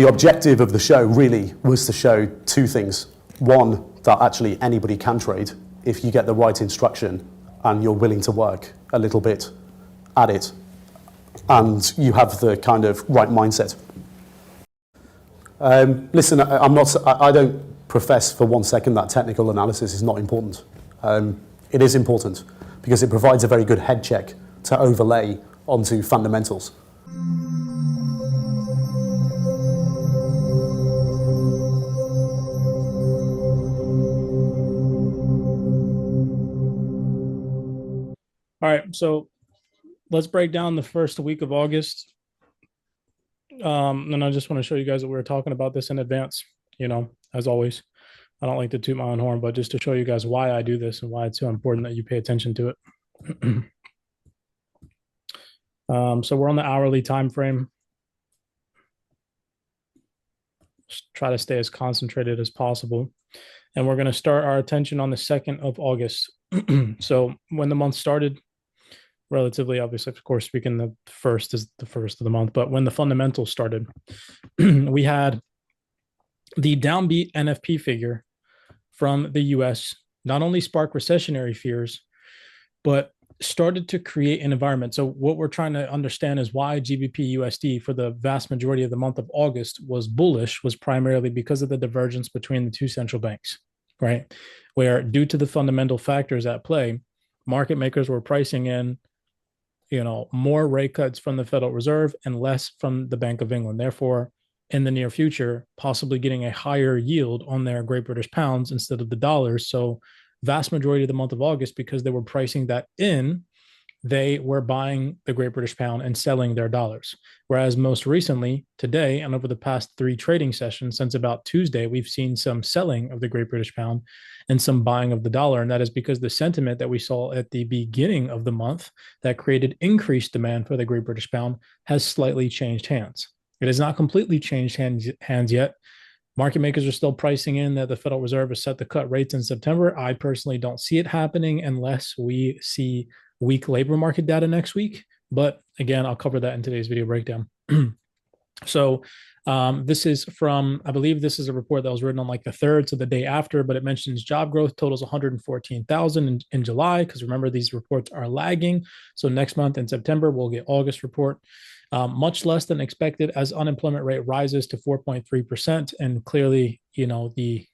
The objective of the show really was to show two things. One, that actually anybody can trade if you get the right instruction and you're willing to work a little bit at it and you have the kind of right mindset. Listen, I don't profess for 1 second that technical analysis is not important. It is important because it provides a very good head check to overlay onto fundamentals. All right, so let's break down the first week of August. And I just want to show you guys that we were talking about this in advance, as always. I don't like to toot my own horn, but just to show you guys why I do this and why it's so important that you pay attention to it. So we're on the hourly time frame. Just try to stay as concentrated as possible. And we're going to start our attention on the 2nd of August. So when the month started, relatively, obviously, of course, speaking, the first is the first of the month, but when the fundamentals started, we had the downbeat NFP figure from the US not only spark recessionary fears, but started to create an environment. So what we're trying to understand is why GBP USD for the vast majority of the month of August was bullish, was primarily because of the divergence between the two central banks, right? Where due to the fundamental factors at play, market makers were pricing in more rate cuts from the Federal Reserve and less from the Bank of England. Therefore, in the near future, possibly getting a higher yield on their Great British pounds instead of the dollars. So vast majority of the month of August, because they were pricing that in, they were buying the Great British pound and selling their dollars. Whereas most recently, today, and over the past 3 trading sessions, since about Tuesday, we've seen some selling of the Great British pound and some buying of the dollar. And that is because the sentiment that we saw at the beginning of the month that created increased demand for the Great British pound has slightly changed hands. It has not completely changed hands yet. Market makers are still pricing in that the Federal Reserve is set to cut rates in September. I personally don't see it happening unless we see weak labor market data next week. But again, I'll cover that in today's video breakdown. So this is from, I believe this is a report that was written on like the 3rd, so the day after, but it mentions job growth totals 114,000 in July, because remember, these reports are lagging. So next month in September, we'll get August report. Much less than expected as unemployment rate rises to 4.3%. And clearly, the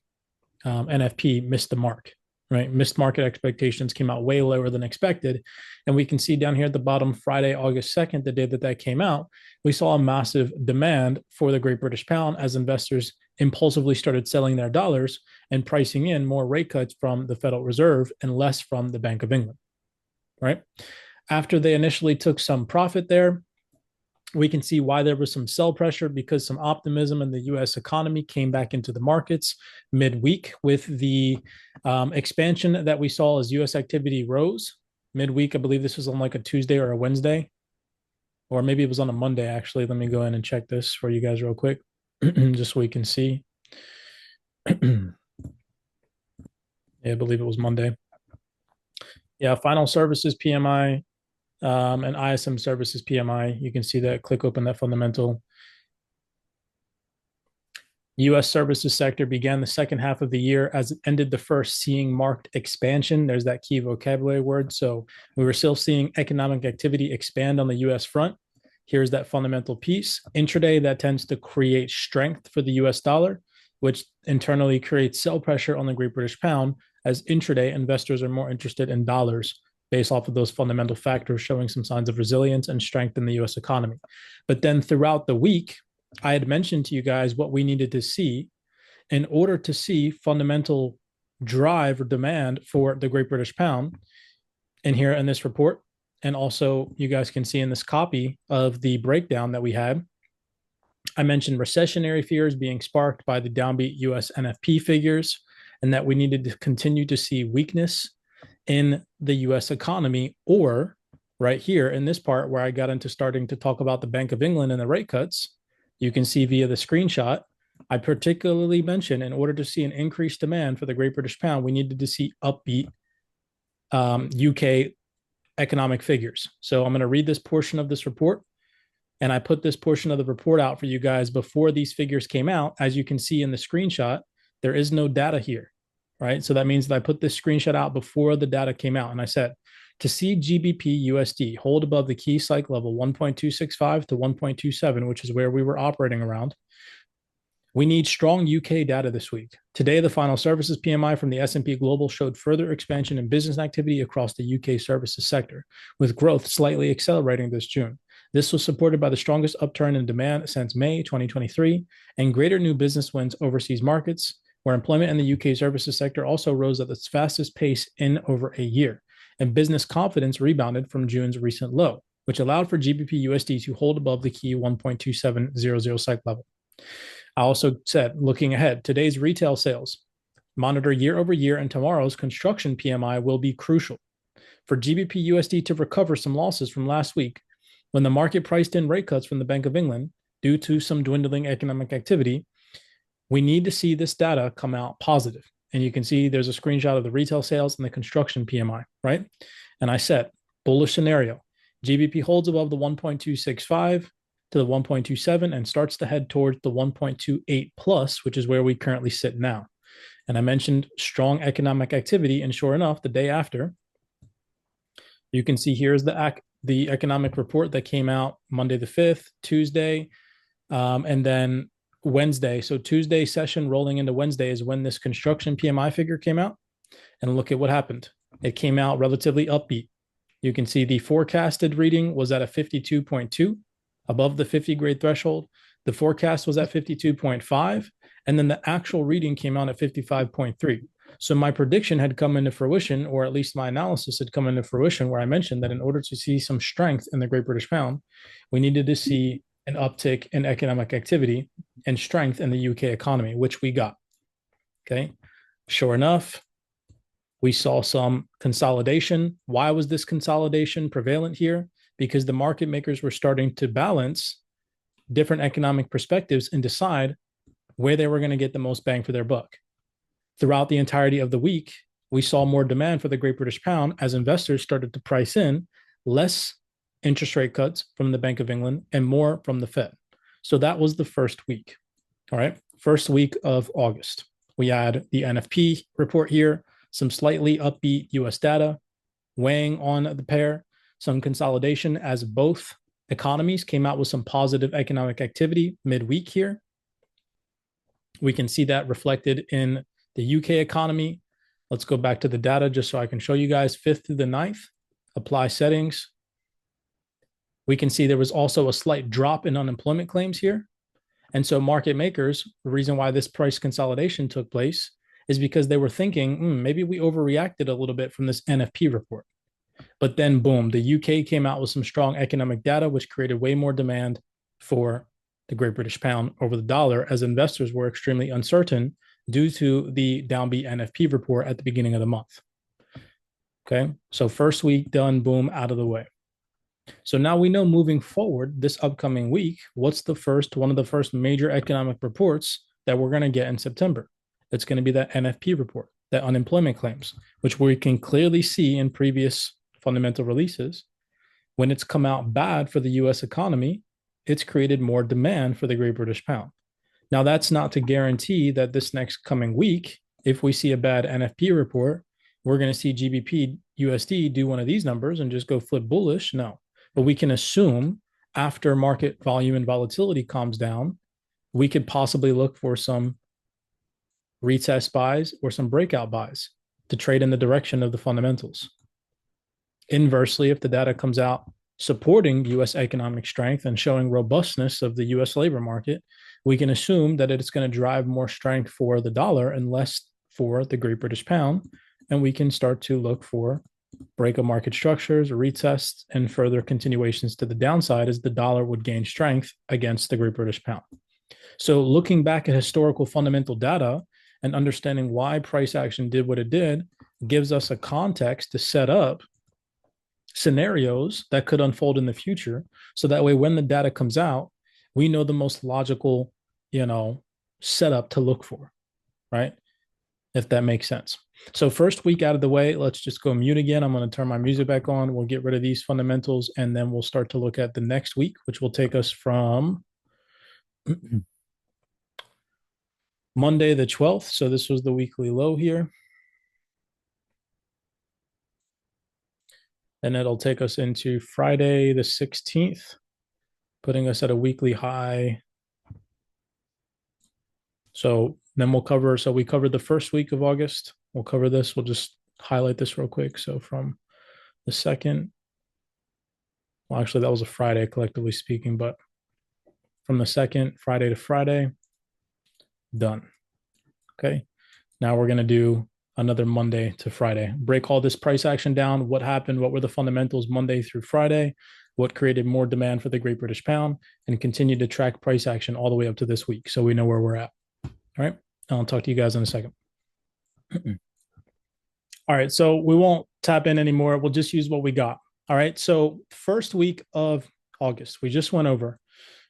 NFP missed the mark, right? Missed market expectations, came out way lower than expected. And we can see down here at the bottom, Friday, August 2nd, the day that came out, we saw a massive demand for the Great British pound as investors impulsively started selling their dollars and pricing in more rate cuts from the Federal Reserve and less from the Bank of England, right? After they initially took some profit there, we can see why there was some sell pressure, because some optimism in the U.S. economy came back into the markets midweek with the expansion that we saw as U.S. activity rose. Midweek, I believe this was on like a Tuesday or a Wednesday, or maybe it was on a Monday, actually. Let me go in and check this for you guys real quick, just so we can see. Yeah, I believe it was Monday. Yeah, final services PMI. And ISM services PMI, you can see that, click open that fundamental. U.S. services sector began the second half of the year as it ended the first, seeing marked expansion. There's that key vocabulary word. So we were still seeing economic activity expand on the U.S. front. Here's that fundamental piece. Intraday, that tends to create strength for the U.S. dollar, which internally creates sell pressure on the Great British pound, as intraday investors are more interested in dollars based off of those fundamental factors showing some signs of resilience and strength in the US economy. But then throughout the week, I had mentioned to you guys what we needed to see in order to see fundamental drive or demand for the Great British pound in here in this report. And also you guys can see in this copy of the breakdown that we had, I mentioned recessionary fears being sparked by the downbeat US NFP figures, and that we needed to continue to see weakness in the US economy, or right here in this part where I got into starting to talk about the Bank of England and the rate cuts, you can see via the screenshot, I particularly mentioned in order to see an increased demand for the Great British pound, we needed to see upbeat UK economic figures. So I'm going to read this portion of this report. And I put this portion of the report out for you guys before these figures came out. As you can see in the screenshot, there is no data here, right? So that means that I put this screenshot out before the data came out. And I said, to see GBP USD hold above the key cycle level 1.265 to 1.27, which is where we were operating around, we need strong UK data this week. Today, the final services PMI from the S&P Global showed further expansion in business activity across the UK services sector, with growth slightly accelerating this June. This was supported by the strongest upturn in demand since May 2023 and greater new business wins overseas markets, where employment in the UK services sector also rose at its fastest pace in over a year, and business confidence rebounded from June's recent low, which allowed for GBP USD to hold above the key 1.2700 cycle level. I also said, looking ahead, today's retail sales, monitor year over year, and tomorrow's construction PMI will be crucial for GBP USD to recover some losses from last week when the market priced in rate cuts from the Bank of England due to some dwindling economic activity. We need to see this data come out positive. And you can see there's a screenshot of the retail sales and the construction PMI, right? And I said, bullish scenario, GBP holds above the 1.265 to the 1.27 and starts to head towards the 1.28 plus, which is where we currently sit now. And I mentioned strong economic activity, and sure enough, the day after, you can see here's the economic report that came out Monday the 5th, Tuesday, and then Wednesday. So Tuesday session rolling into Wednesday is when this construction PMI figure came out. And look at what happened. It came out relatively upbeat. You can see the forecasted reading was at a 52.2, above the 50 grade threshold. The forecast was at 52.5, and then the actual reading came out at 55.3. So my prediction had come into fruition, or at least my analysis had come into fruition, where I mentioned that in order to see some strength in the Great British Pound, we needed to see an uptick in economic activity and strength in the UK economy, which we got. Okay. Sure enough, we saw some consolidation. Why was this consolidation prevalent here? Because the market makers were starting to balance different economic perspectives and decide where they were going to get the most bang for their buck. Throughout the entirety of the week, we saw more demand for the Great British Pound as investors started to price in less interest rate cuts from the Bank of England and more from the Fed. So that was the first week. All right. First week of August. We had the NFP report here, some slightly upbeat US data weighing on the pair, some consolidation as both economies came out with some positive economic activity midweek here. We can see that reflected in the UK economy. Let's go back to the data just so I can show you guys 5th through the 9th. Apply settings. We can see there was also a slight drop in unemployment claims here. And so market makers, the reason why this price consolidation took place is because they were thinking, maybe we overreacted a little bit from this NFP report. But then boom, the UK came out with some strong economic data, which created way more demand for the Great British Pound over the dollar, as investors were extremely uncertain due to the downbeat NFP report at the beginning of the month. Okay, so first week done, boom, out of the way. So now we know moving forward this upcoming week, what's one of the first major economic reports that we're going to get in September? It's going to be that NFP report, that unemployment claims, which we can clearly see in previous fundamental releases. When it's come out bad for the US economy, it's created more demand for the Great British Pound. Now, that's not to guarantee that this next coming week, if we see a bad NFP report, we're going to see GBP USD do one of these numbers and just go flip bullish. No, but we can assume after market volume and volatility calms down, we could possibly look for some retest buys or some breakout buys to trade in the direction of the fundamentals. Inversely, if the data comes out supporting US economic strength and showing robustness of the US labor market, we can assume that it's going to drive more strength for the dollar and less for the Great British Pound. And we can start to look for break of market structures, retests, and further continuations to the downside as the dollar would gain strength against the Great British Pound. So looking back at historical fundamental data and understanding why price action did what it did gives us a context to set up scenarios that could unfold in the future. So that way, when the data comes out, we know the most logical, setup to look for, right? if that makes sense. So first week out of the way, let's just go mute again. I'm going to turn my music back on. We'll get rid of these fundamentals, and then we'll start to look at the next week, which will take us from Monday the 12th. So this was the weekly low here. And it'll take us into Friday the 16th, putting us at a weekly high. So then we'll cover, so we covered the first week of August. We'll cover this. We'll just highlight this real quick. So from the second, well, actually, that was a Friday, collectively speaking, but from the second, Friday to Friday, done. Okay. Now we're going to do another Monday to Friday. Break all this price action down. What happened? What were the fundamentals Monday through Friday? What created more demand for the Great British Pound? And continue to track price action all the way up to this week so we know where we're at. All right. I'll talk to you guys in a second. All right. So we won't tap in anymore. We'll just use what we got. All right. So first week of August, we just went over.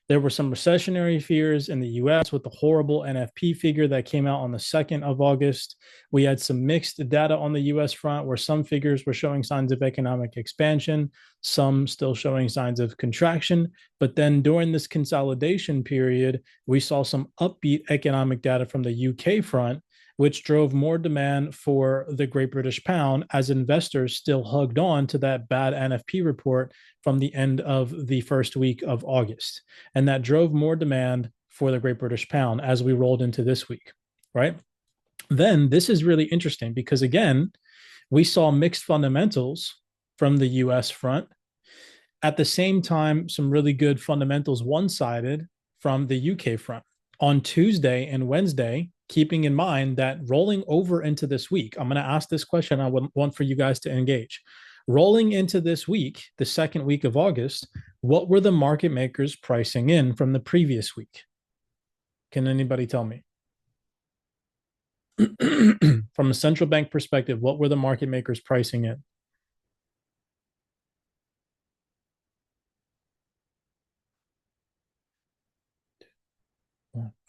There were some recessionary fears in the US with the horrible NFP figure that came out on the 2nd of August. We had some mixed data on the US front where some figures were showing signs of economic expansion, some still showing signs of contraction. But then during this consolidation period, we saw some upbeat economic data from the UK front, which drove more demand for the Great British Pound as investors still hugged on to that bad NFP report from the end of the first week of August. And that drove more demand for the Great British Pound as we rolled into this week, right? Then this is really interesting because, again, we saw mixed fundamentals from the US front. At the same time, some really good fundamentals one-sided from the UK front. On Tuesday and Wednesday, keeping in mind that rolling over into this week, I'm going to ask this question. I would want for you guys to engage. Rolling into this week, the second week of August, what were the market makers pricing in from the previous week? Can anybody tell me? From a central bank perspective, what were the market makers pricing in?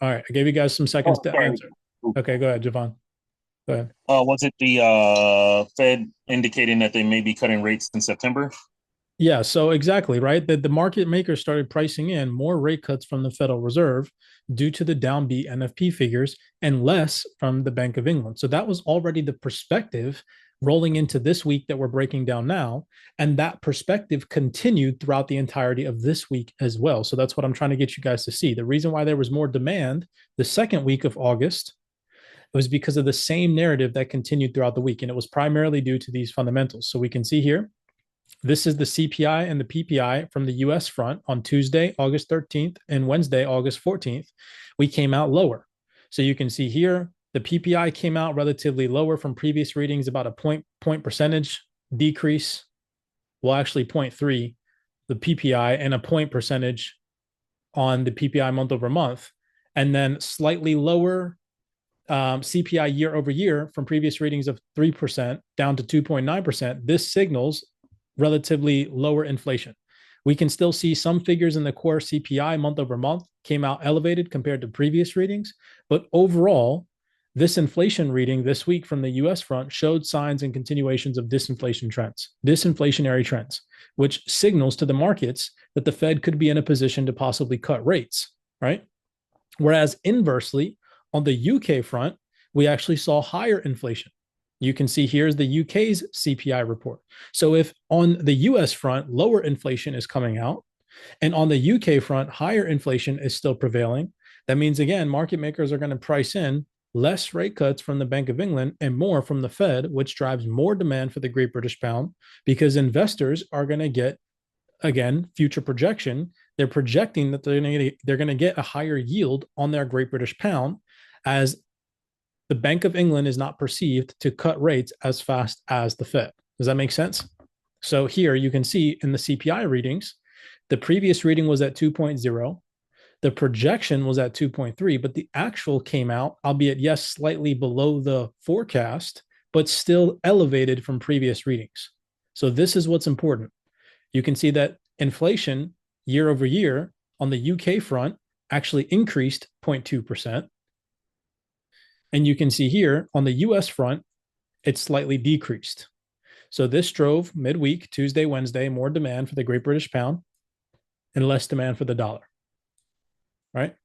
All right, I gave you guys some seconds to answer. Okay, go ahead, Javon. Go ahead. Was it the Fed indicating that they may be cutting rates in September? Yeah, so exactly, right? The market makers started pricing in more rate cuts from the Federal Reserve due to the downbeat NFP figures and less from the Bank of England. So that was already the perspective rolling into this week that we're breaking down now. And that perspective continued throughout the entirety of this week as well. So that's what I'm trying to get you guys to see. The reason why there was more demand the second week of August was because of the same narrative that continued throughout the week. And it was primarily due to these fundamentals. So we can see here, this is the CPI and the PPI from the US front on Tuesday, August 13th, and Wednesday, August 14th. We came out lower. So you can see here, the PPI came out relatively lower from previous readings, about a point percentage decrease. Well, actually 0.3, the PPI, and a point percentage on the PPI month over month. And then slightly lower CPI year over year from previous readings of 3% down to 2.9%. This signals relatively lower inflation. We can still see some figures in the core CPI month over month came out elevated compared to previous readings, but overall, this inflation reading this week from the US front showed signs and continuations of disinflationary trends, which signals to the markets that the Fed could be in a position to possibly cut rates, right? Whereas inversely, on the UK front, we actually saw higher inflation. You can see here's the UK's CPI report. So if on the US front, lower inflation is coming out, and on the UK front, higher inflation is still prevailing, that means, again, market makers are going to price in less rate cuts from the Bank of England and more from the Fed, which drives more demand for the Great British Pound because investors are going to get, again, future projection. They're projecting that they're going to get a higher yield on their Great British Pound as the Bank of England is not perceived to cut rates as fast as the Fed. Does that make sense? So here you can see in the CPI readings, the previous reading was at 2.0. The projection was at 2.3, but the actual came out, albeit, yes, slightly below the forecast, but still elevated from previous readings. So this is what's important. You can see that inflation year over year on the UK front actually increased 0.2%. And you can see here on the US front, it's slightly decreased. So this drove midweek, Tuesday, Wednesday, more demand for the Great British Pound and less demand for the dollar, right?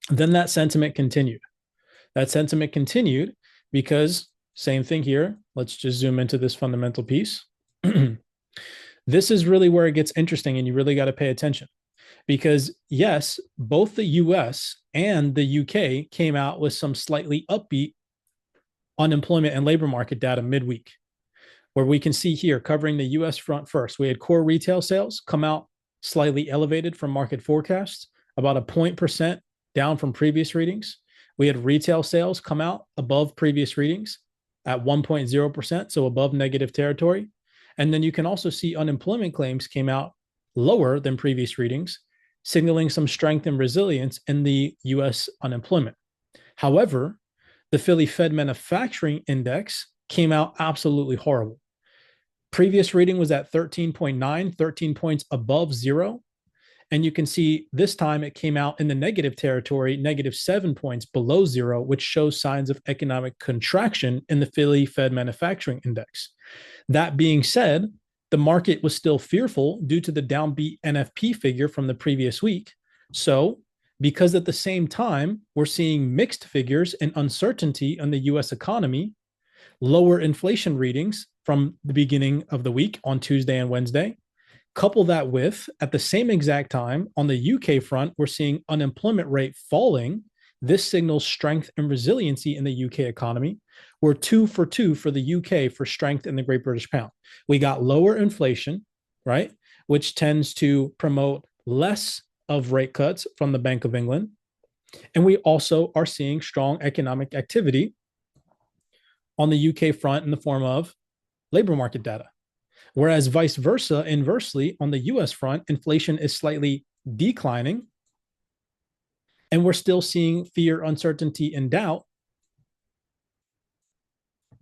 Then that sentiment continued. That sentiment continued because same thing here. Let's just zoom into this fundamental piece. This is really where it gets interesting, and you really got to pay attention because, yes, both the US and the UK came out with some slightly upbeat unemployment and labor market data midweek, where we can see here covering the US front first. We had core retail sales come out slightly elevated from market forecasts, about a 0.1% down from previous readings. We had retail sales come out above previous readings at 1.0%, so above negative territory. And then you can also see unemployment claims came out lower than previous readings, signaling some strength and resilience in the US unemployment. However, the Philly Fed Manufacturing Index came out absolutely horrible. Previous reading was at 13.9, 13 points above zero. And you can see this time it came out in the negative territory, -7 points below zero, which shows signs of economic contraction in the Philly Fed Manufacturing Index. That being said, the market was still fearful due to the downbeat NFP figure from the previous week. So, because at the same time, we're seeing mixed figures and uncertainty on the US economy, lower inflation readings from the beginning of the week on Tuesday and Wednesday. Couple that with, at the same exact time, on the UK front, we're seeing unemployment rate falling. This signals strength and resiliency in the UK economy. We're 2 for 2 for the UK for strength in the Great British Pound. We got lower inflation, right, which tends to promote less of rate cuts from the Bank of England. And we also are seeing strong economic activity on the UK front in the form of labor market data. Whereas vice versa, inversely, on the US front, inflation is slightly declining. And we're still seeing fear, uncertainty, and doubt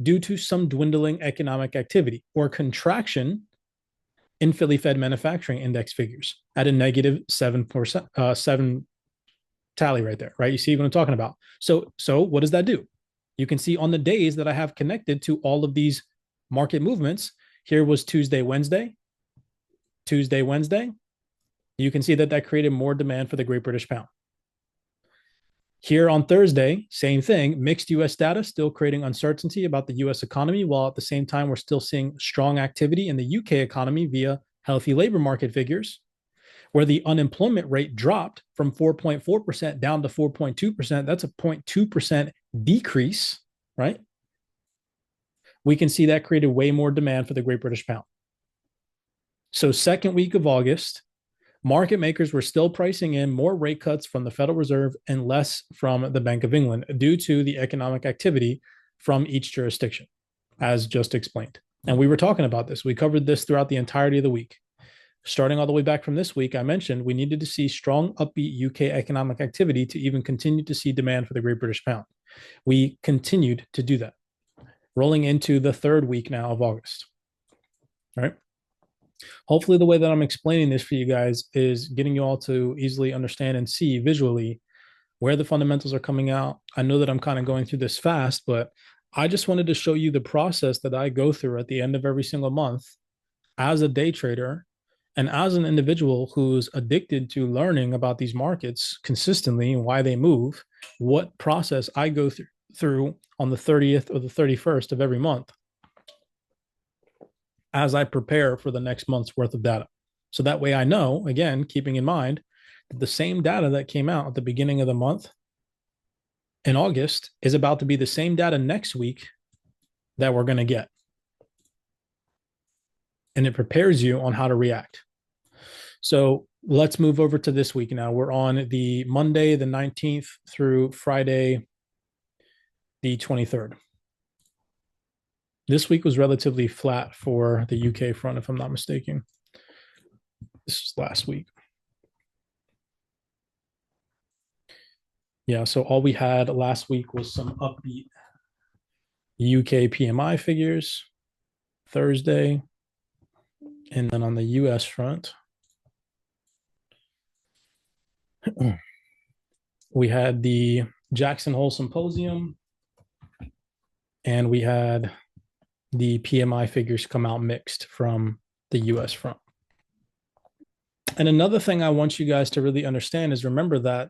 due to some dwindling economic activity or contraction in Philly Fed Manufacturing Index figures at a -7%, 7 tally right there, right? You see what I'm talking about? So what does that do? You can see on the days that I have connected to all of these market movements, here was Tuesday, Wednesday. You can see that created more demand for the Great British Pound. Here on Thursday, same thing, mixed US data, still creating uncertainty about the US economy, while at the same time, we're still seeing strong activity in the UK economy via healthy labor market figures, where the unemployment rate dropped from 4.4% down to 4.2%. That's a 0.2% decrease, right? We can see that created way more demand for the Great British Pound. So second week of August, market makers were still pricing in more rate cuts from the Federal Reserve and less from the Bank of England due to the economic activity from each jurisdiction, as just explained. And we were talking about this. We covered this throughout the entirety of the week. Starting all the way back from this week, I mentioned we needed to see strong, upbeat UK economic activity to even continue to see demand for the Great British Pound. We continued to do that, rolling into the third week now of August. All right. Hopefully the way that I'm explaining this for you guys is getting you all to easily understand and see visually where the fundamentals are coming out. I know that I'm kind of going through this fast, but I just wanted to show you the process that I go through at the end of every single month as a day trader and as an individual who's addicted to learning about these markets consistently and why they move, what process I go through on the 30th or the 31st of every month as I prepare for the next month's worth of data. So that way I know, again, keeping in mind that the same data that came out at the beginning of the month in August is about to be the same data next week that we're going to get. And it prepares you on how to react. So let's move over to this week now. We're on the Monday, the 19th through Friday, the 23rd. This week was relatively flat for the UK front, if I'm not mistaken. This is last week. Yeah, so all we had last week was some upbeat UK PMI figures Thursday. And then on the US front, we had the Jackson Hole Symposium, and we had the PMI figures come out mixed from the US front. And another thing I want you guys to really understand is remember that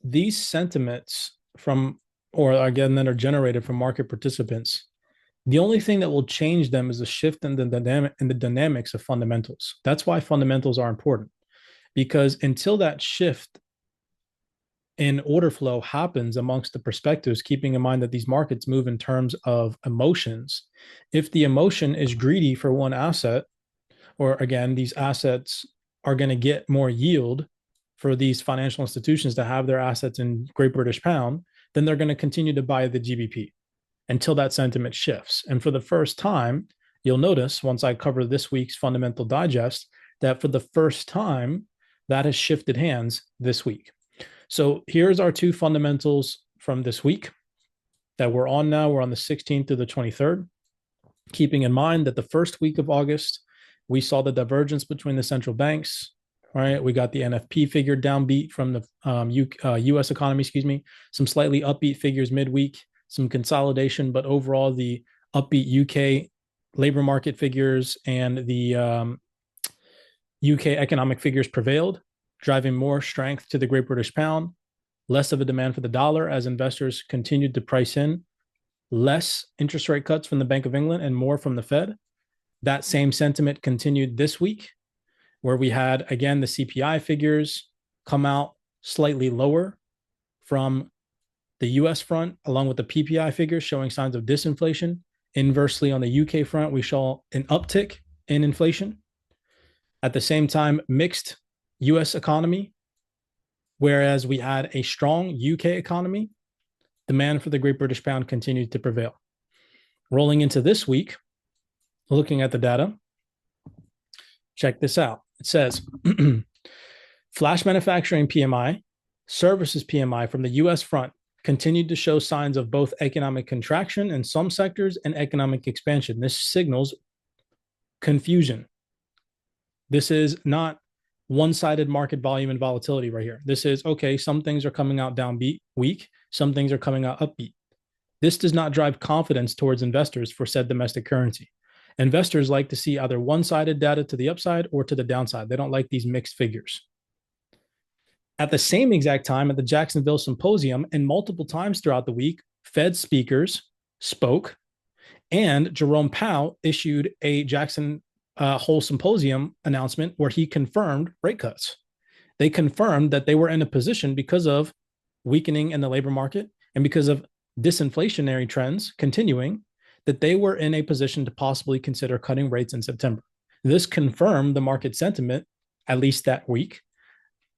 these sentiments from, or again, that are generated from market participants, the only thing that will change them is a shift in the dynamics of fundamentals. That's why fundamentals are important, because until that shift in order flow happens amongst the perspectives, keeping in mind that these markets move in terms of emotions. If the emotion is greedy for one asset, or again, these assets are going to get more yield for these financial institutions to have their assets in Great British Pound, then they're going to continue to buy the GBP until that sentiment shifts. And for the first time, you'll notice once I cover this week's fundamental digest, that for the first time, that has shifted hands this week. So here's our two fundamentals from this week that we're on now. We're on the 16th to the 23rd. Keeping in mind that the first week of August, we saw the divergence between the central banks, right? We got the NFP figure downbeat from the US economy, some slightly upbeat figures midweek, some consolidation, but overall the upbeat UK labor market figures and the UK economic figures prevailed, driving more strength to the Great British Pound, less of a demand for the dollar as investors continued to price in less interest rate cuts from the Bank of England and more from the Fed. That same sentiment continued this week, where we had, again, the CPI figures come out slightly lower from the US front, along with the PPI figures showing signs of disinflation. Inversely, on the UK front, we saw an uptick in inflation. At the same time, mixed US economy, whereas we had a strong UK economy, demand for the Great British Pound continued to prevail. Rolling into this week, looking at the data, check this out. It says flash manufacturing PMI, services PMI from the US front continued to show signs of both economic contraction in some sectors and economic expansion. This signals confusion. This is not one-sided market volume and volatility right here. This is, okay, some things are coming out downbeat, weak, some things are coming out upbeat. This does not drive confidence towards investors for said domestic currency. Investors like to see either one-sided data to the upside or to the downside. They don't like these mixed figures. At the same exact time at the Jacksonville Symposium and multiple times throughout the week, Fed speakers spoke and Jerome Powell issued a Jackson Hole Symposium announcement where he confirmed rate cuts. They confirmed that they were in a position because of weakening in the labor market and because of disinflationary trends continuing, that they were in a position to possibly consider cutting rates in September. This confirmed the market sentiment, at least that week,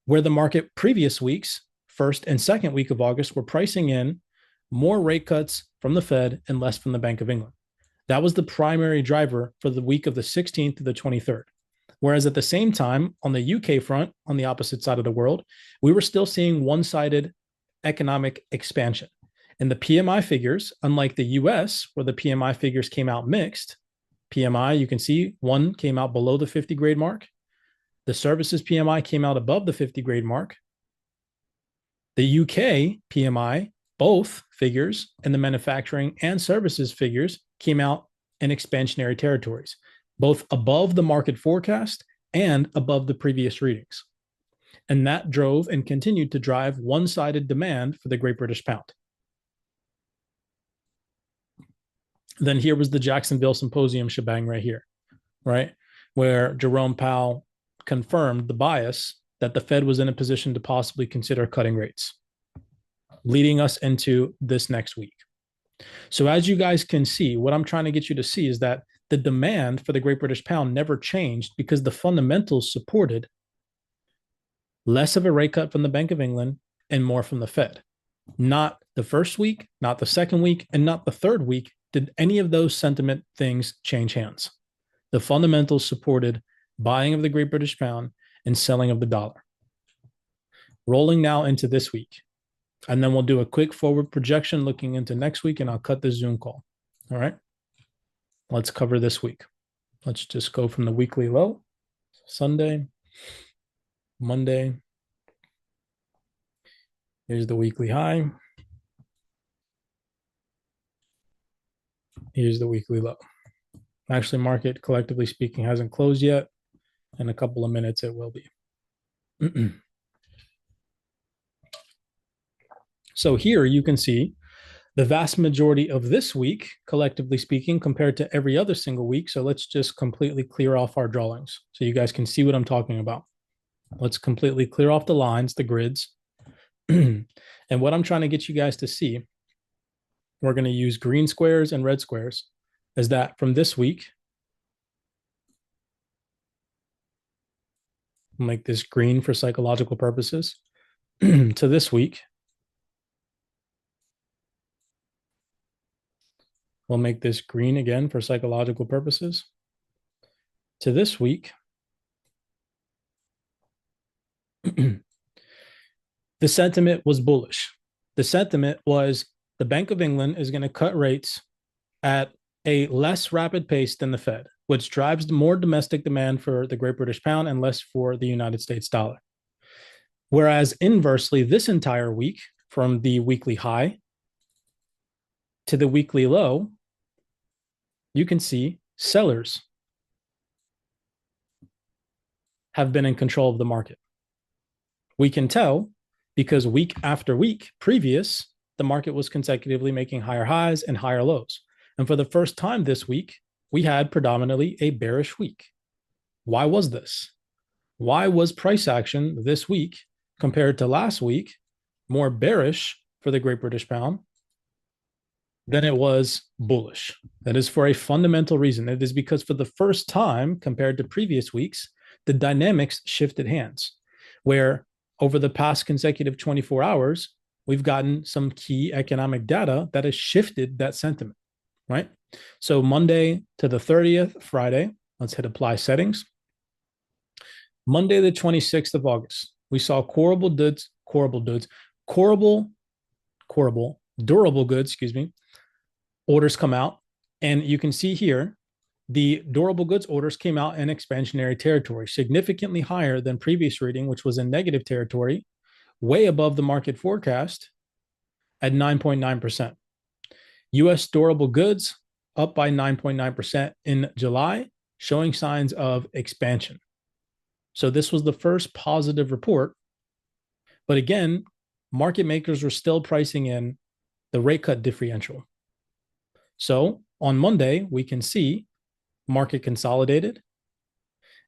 where the market previous weeks, first and second week of August, were pricing in more rate cuts from the Fed and less from the Bank of England. That was the primary driver for the week of the 16th to the 23rd. Whereas at the same time, on the UK front, on the opposite side of the world, we were still seeing one-sided economic expansion. And the PMI figures, unlike the US, where the PMI figures came out mixed, PMI, you can see one came out below the 50 grade mark. The services PMI came out above the 50 grade mark. The UK PMI, both figures, and the manufacturing and services figures came out in expansionary territories, both above the market forecast and above the previous readings. And that drove and continued to drive one-sided demand for the Great British Pound. Then here was the Jacksonville Symposium shebang right here, right? Where Jerome Powell confirmed the bias that the Fed was in a position to possibly consider cutting rates, leading us into this next week. So as you guys can see, what I'm trying to get you to see is that the demand for the Great British Pound never changed because the fundamentals supported less of a rate cut from the Bank of England and more from the Fed. Not the first week, not the second week, and not the third week did any of those sentiment things change hands. The fundamentals supported buying of the Great British Pound and selling of the dollar. Rolling now into this week. And then we'll do a quick forward projection looking into next week, and I'll cut the Zoom call. All right. Let's cover this week. Let's just go from the weekly low. Sunday, Monday. Here's the weekly high. Here's the weekly low. Actually, market, collectively speaking, hasn't closed yet. In a couple of minutes, it will be. So here you can see the vast majority of this week, collectively speaking, compared to every other single week. So let's just completely clear off our drawings so you guys can see what I'm talking about. Let's completely clear off the lines, the grids. And what I'm trying to get you guys to see, we're going to use green squares and red squares, is that from this week, we'll make this green for psychological purposes, to this week, we'll make this green again for psychological purposes. To this week, the sentiment was bullish. The sentiment was the Bank of England is going to cut rates at a less rapid pace than the Fed, which drives more domestic demand for the Great British Pound and less for the United States dollar. Whereas inversely, this entire week, from the weekly high to the weekly low, you can see sellers have been in control of the market. We can tell because week after week previous, the market was consecutively making higher highs and higher lows. And for the first time this week, we had predominantly a bearish week. Why was this? Why was price action this week compared to last week more bearish for the Great British Pound than it was bullish? That is for a fundamental reason. It is because for the first time compared to previous weeks, the dynamics shifted hands, where over the past consecutive 24 hours, we've gotten some key economic data that has shifted that sentiment, right? So Monday to the 30th, Friday, let's hit apply settings. Monday, the 26th of August, we saw durable goods, orders come out. And you can see here, the durable goods orders came out in expansionary territory, significantly higher than previous reading, which was in negative territory, way above the market forecast at 9.9%. US durable goods up by 9.9% in July, showing signs of expansion. So this was the first positive report. But again, market makers were still pricing in the rate cut differential. So on Monday, we can see market consolidated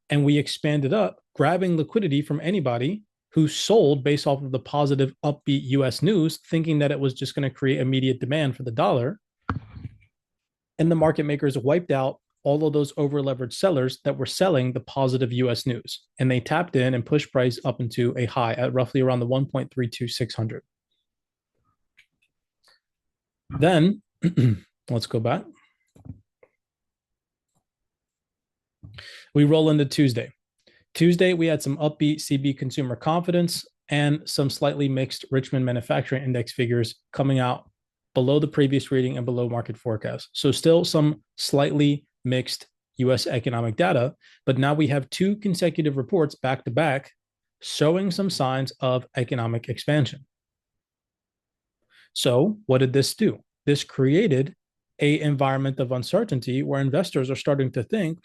and we expanded up, grabbing liquidity from anybody who sold based off of the positive upbeat US news, thinking that it was just going to create immediate demand for the dollar. And the market makers wiped out all of those over leveraged sellers that were selling the positive US news. And they tapped in and pushed price up into a high at roughly around the 1.32600. Then let's go back. We roll into Tuesday. Tuesday, we had some upbeat CB consumer confidence and some slightly mixed Richmond Manufacturing Index figures coming out below the previous reading and below market forecast. So still some slightly mixed US economic data, but now we have two consecutive reports back to back showing some signs of economic expansion. So what did this do? This created an environment of uncertainty where investors are starting to think,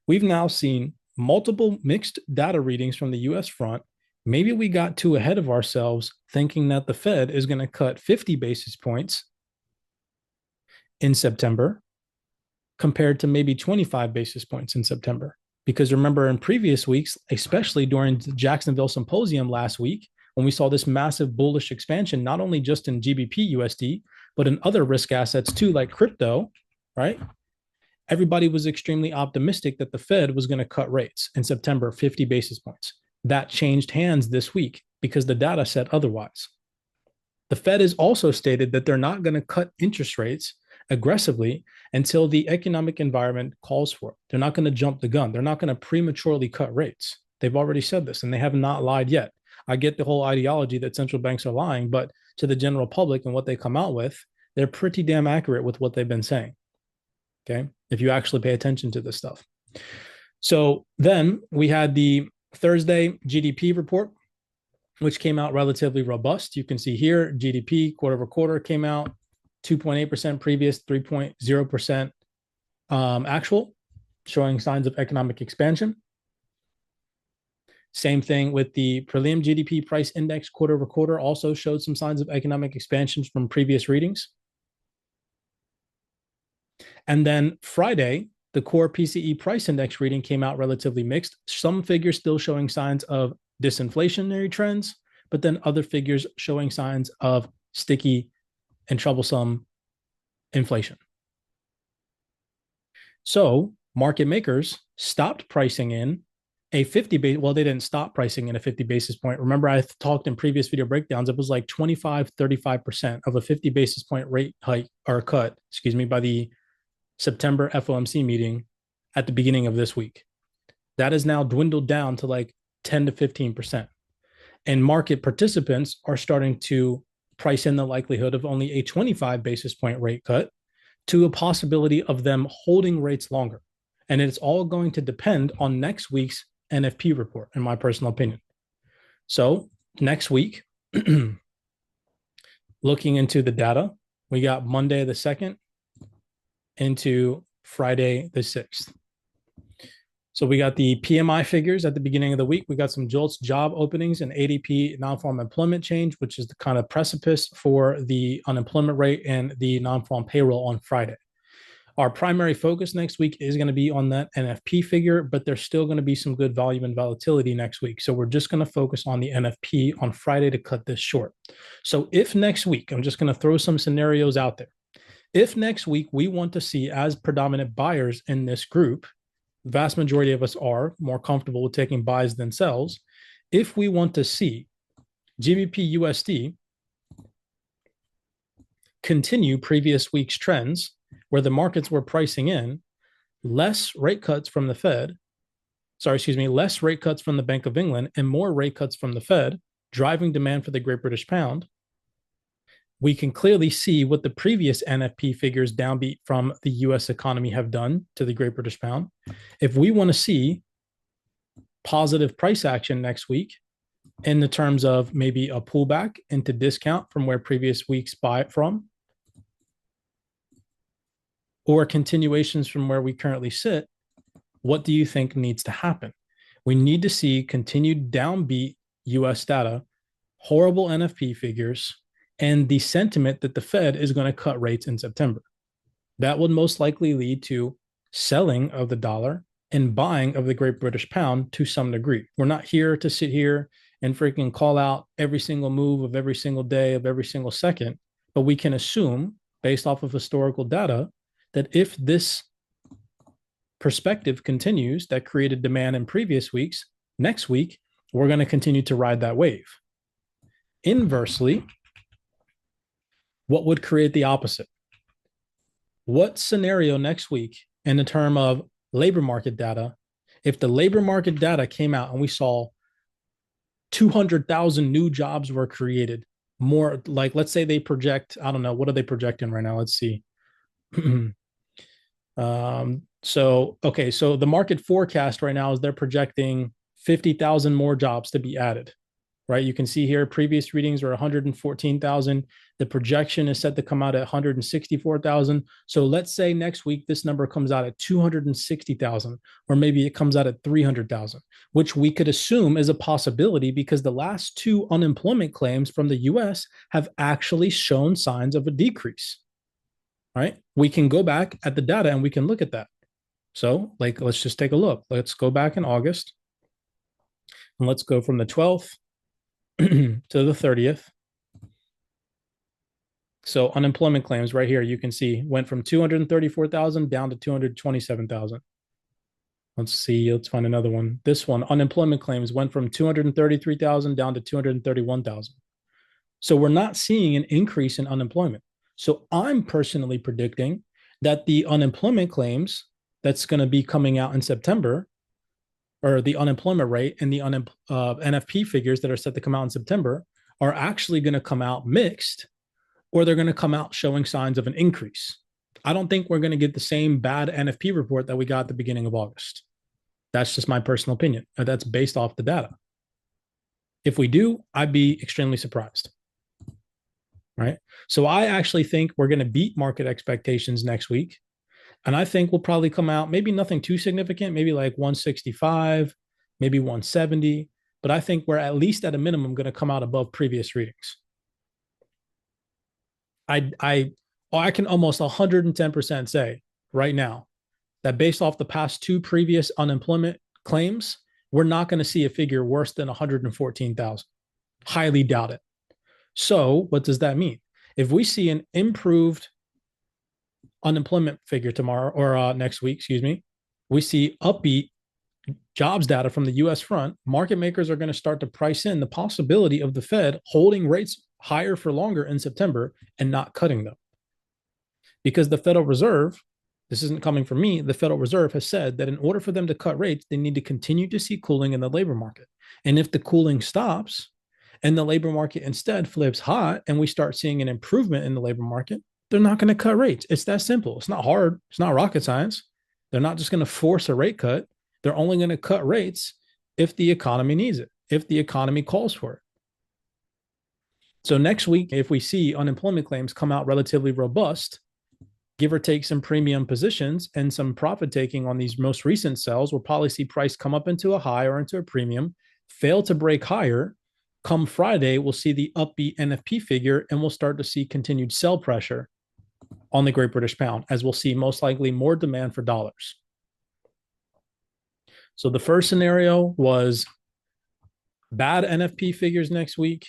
we've now seen multiple mixed data readings from the US front. Maybe we got too ahead of ourselves thinking that the Fed is going to cut 50 basis points in September compared to maybe 25 basis points in September. Because remember, in previous weeks, especially during the Jacksonville Symposium last week, when we saw this massive bullish expansion, not only just in GBP USD, but in other risk assets too, like crypto, right? Everybody was extremely optimistic that the Fed was going to cut rates in September, 50 basis points. That changed hands this week because the data said otherwise. The Fed has also stated that they're not going to cut interest rates aggressively until the economic environment calls for it. They're not going to jump the gun. They're not going to prematurely cut rates. They've already said this, and they have not lied yet. I get the whole ideology that central banks are lying, but to the general public and what they come out with, they're pretty damn accurate with what they've been saying. Okay, if you actually pay attention to this stuff. So then we had the Thursday GDP report, which came out relatively robust. You can see here, GDP quarter over quarter came out 2.8% previous, 3.0% actual, showing signs of economic expansion. Same thing with the prelim GDP price index quarter over quarter, also showed some signs of economic expansion from previous readings. And then Friday, the core PCE price index reading came out relatively mixed. Some figures still showing signs of disinflationary trends, but then other figures showing signs of sticky and troublesome inflation. So market makers stopped pricing in a 50 base. Well, they didn't stop pricing in a 50 basis point. Remember, I talked in previous video breakdowns, it was like 25-35% of a 50 basis point rate hike or cut, by the September FOMC meeting at the beginning of this week. That is now dwindled down to like 10 to 15%. And market participants are starting to price in the likelihood of only a 25 basis point rate cut to a possibility of them holding rates longer. And it's all going to depend on next week's NFP report, in my personal opinion. So next week, looking into the data, we got Monday the 2nd into Friday the 6th. So we got the PMI figures at the beginning of the week. We got some JOLTS job openings and ADP non-farm employment change, which is the kind of precipice for the unemployment rate and the non-farm payroll on Friday. Our primary focus next week is going to be on that NFP figure, but there's still going to be some good volume and volatility next week. So we're just going to focus on the NFP on Friday to cut this short. So if next week, I'm just going to throw some scenarios out there. If next week we want to see, as predominant buyers in this group, the vast majority of us are more comfortable with taking buys than sells. If we want to see GBP USD continue previous week's trends, where the markets were pricing in less rate cuts from the Fed, less rate cuts from the Bank of England and more rate cuts from the Fed, driving demand for the Great British Pound, we can clearly see what the previous NFP figures downbeat from the US economy have done to the Great British Pound. If we want to see positive price action next week in the terms of maybe a pullback into discount from where previous weeks buy it from, or continuations from where we currently sit, what do you think needs to happen? We need to see continued downbeat US data, horrible NFP figures, and the sentiment that the Fed is going to cut rates in September. That would most likely lead to selling of the dollar and buying of the Great British Pound to some degree. We're not here to sit here and freaking call out every single move of every single day of every single second, but we can assume, based off of historical data, that if this perspective continues that created demand in previous weeks, next week, we're going to continue to ride that wave. Inversely, what would create the opposite? What scenario next week in the term of labor market data, if the labor market data came out and we saw 200,000 new jobs were created, more like, let's say they project, I don't know, what are they projecting right now? Let's see. So the market forecast right now is they're projecting 50,000 more jobs to be added, right? You can see here, previous readings are 114,000. The projection is set to come out at 164,000. So let's say next week, this number comes out at 260,000, or maybe it comes out at 300,000, which we could assume is a possibility because the last two unemployment claims from the US have actually shown signs of a decrease, right? We can go back at the data and we can look at that. So let's just take a look. Let's go back in August and let's go from the 12th to the 30th. So unemployment claims right here, you can see went from 234,000 down to 227,000. Let's see, let's find another one. This one, unemployment claims went from 233,000 down to 231,000. So we're not seeing an increase in unemployment. So I'm personally predicting that the unemployment claims that's going to be coming out in September, or the unemployment rate and the NFP figures that are set to come out in September, are actually going to come out mixed, or they're going to come out showing signs of an increase. I don't think we're going to get the same bad NFP report that we got at the beginning of August. That's just my personal opinion. That's based off the data. If we do, I'd be extremely surprised. right? So I actually think we're going to beat market expectations next week. And I think we'll probably come out, maybe nothing too significant, maybe like 165, maybe 170. But I think we're at least at a minimum going to come out above previous readings. I can almost 110% say right now that based off the past two previous unemployment claims, we're not going to see a figure worse than 114,000. Highly doubt it. So what does that mean? If we see an improved unemployment figure tomorrow or next week, excuse me, we see upbeat jobs data from the US front, market makers are going to start to price in the possibility of the Fed holding rates higher for longer in September and not cutting them. Because the Federal Reserve, this isn't coming from me, the Federal Reserve has said that in order for them to cut rates, they need to continue to see cooling in the labor market. And if the cooling stops and the labor market instead flips hot and we start seeing an improvement in the labor market, they're not going to cut rates. It's that simple. It's not hard. It's not rocket science. They're not just going to force a rate cut. They're only going to cut rates if the economy needs it, if the economy calls for it. So next week, if we see unemployment claims come out relatively robust, give or take some premium positions and some profit taking on these most recent sells, we'll probably see price come up into a high or into a premium, fail to break higher. Come Friday, we'll see the upbeat NFP figure and we'll start to see continued sell pressure on the Great British Pound, as we'll see most likely more demand for dollars. So the first scenario was bad NFP figures next week.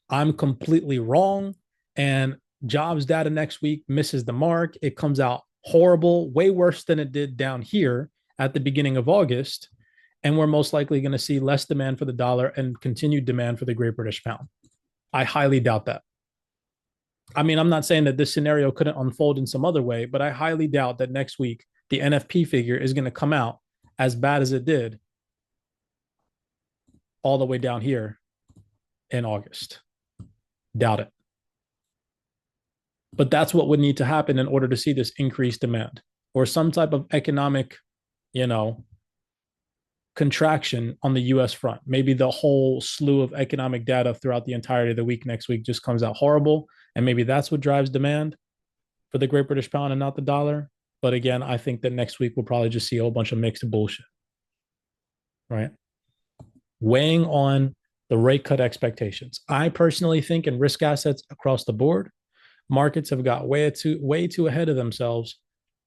I'm completely wrong. And jobs data next week misses the mark. It comes out horrible, way worse than it did down here at the beginning of August. And we're most likely going to see less demand for the dollar and continued demand for the Great British Pound. I highly doubt that. I mean, I'm not saying that this scenario couldn't unfold in some other way, but I highly doubt that next week the NFP figure is going to come out as bad as it did all the way down here in August. Doubt it. But that's what would need to happen in order to see this increased demand or some type of economic, contraction on the US front. Maybe the whole slew of economic data throughout the entirety of the week next week just comes out horrible. And maybe that's what drives demand for the Great British Pound and not the dollar. But again, I think that next week we'll probably just see a whole bunch of mixed bullshit. Right? Weighing on the rate cut expectations. I personally think in risk assets across the board, markets have got way too ahead of themselves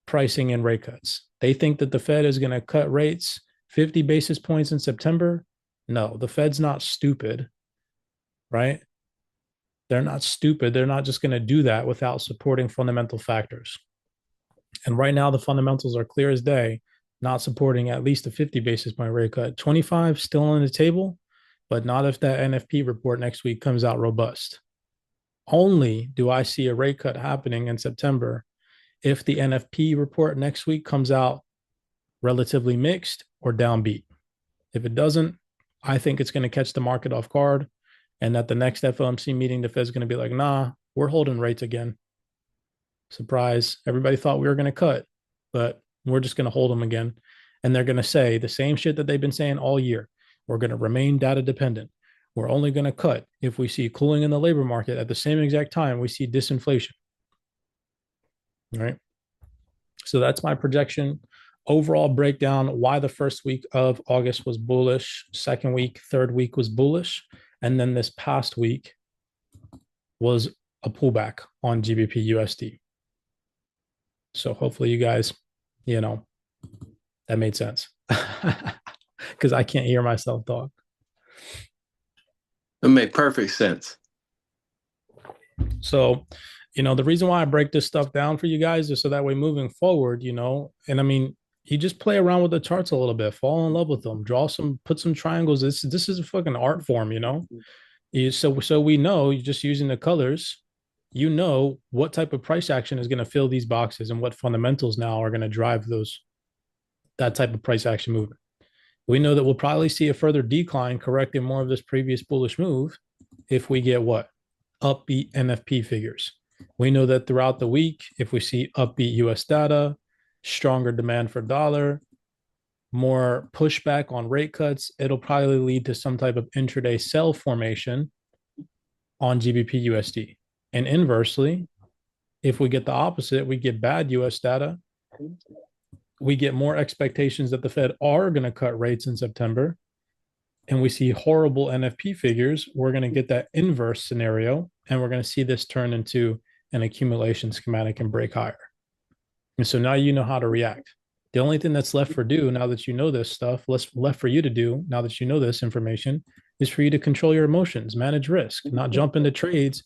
pricing in rate cuts. They think that the Fed is going to cut rates 50 basis points in September. No, the Fed's not stupid, right? They're not stupid. They're not just going to do that without supporting fundamental factors. And right now, the fundamentals are clear as day, not supporting at least a 50 basis point rate cut. 25 still on the table, but not if that NFP report next week comes out robust. Only do I see a rate cut happening in September if the NFP report next week comes out relatively mixed or downbeat. If it doesn't, I think it's going to catch the market off guard, and at the next FOMC meeting, the Fed's going to be like, nah, we're holding rates again. Surprise. Everybody thought we were going to cut, but we're just going to hold them again. And they're going to say the same shit that they've been saying all year. We're going to remain data dependent. We're only going to cut if we see cooling in the labor market at the same exact time we see disinflation. All right. So that's my projection. Overall breakdown, why the first week of August was bullish, second week, third week was bullish, and then this past week was a pullback on GBP USD. So hopefully you guys, that made sense because I can't hear myself talk. It made perfect sense. So, the reason why I break this stuff down for you guys is so that way moving forward, and I mean, you just play around with the charts a little bit, fall in love with them, put some triangles. This is a fucking art form, So we know, you're just using the colors, what type of price action is going to fill these boxes and what fundamentals now are going to drive that type of price action movement. We know that we'll probably see a further decline correcting more of this previous bullish move if we get what? Upbeat NFP figures. We know that throughout the week, if we see upbeat US data, stronger demand for dollar, more pushback on rate cuts, it'll probably lead to some type of intraday sell formation on GBP USD. And inversely, if we get the opposite, we get bad US data, we get more expectations that the Fed are going to cut rates in September, and we see horrible NFP figures, we're going to get that inverse scenario, and we're going to see this turn into an accumulation schematic and break higher. And so now you know how to react. The only thing that's left for do now that you know this stuff, left for you to do now that you know this information, is for you to control your emotions, manage risk, not jump into trades,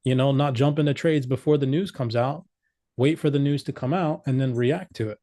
not jump into trades before the news comes out, wait for the news to come out, and then react to it.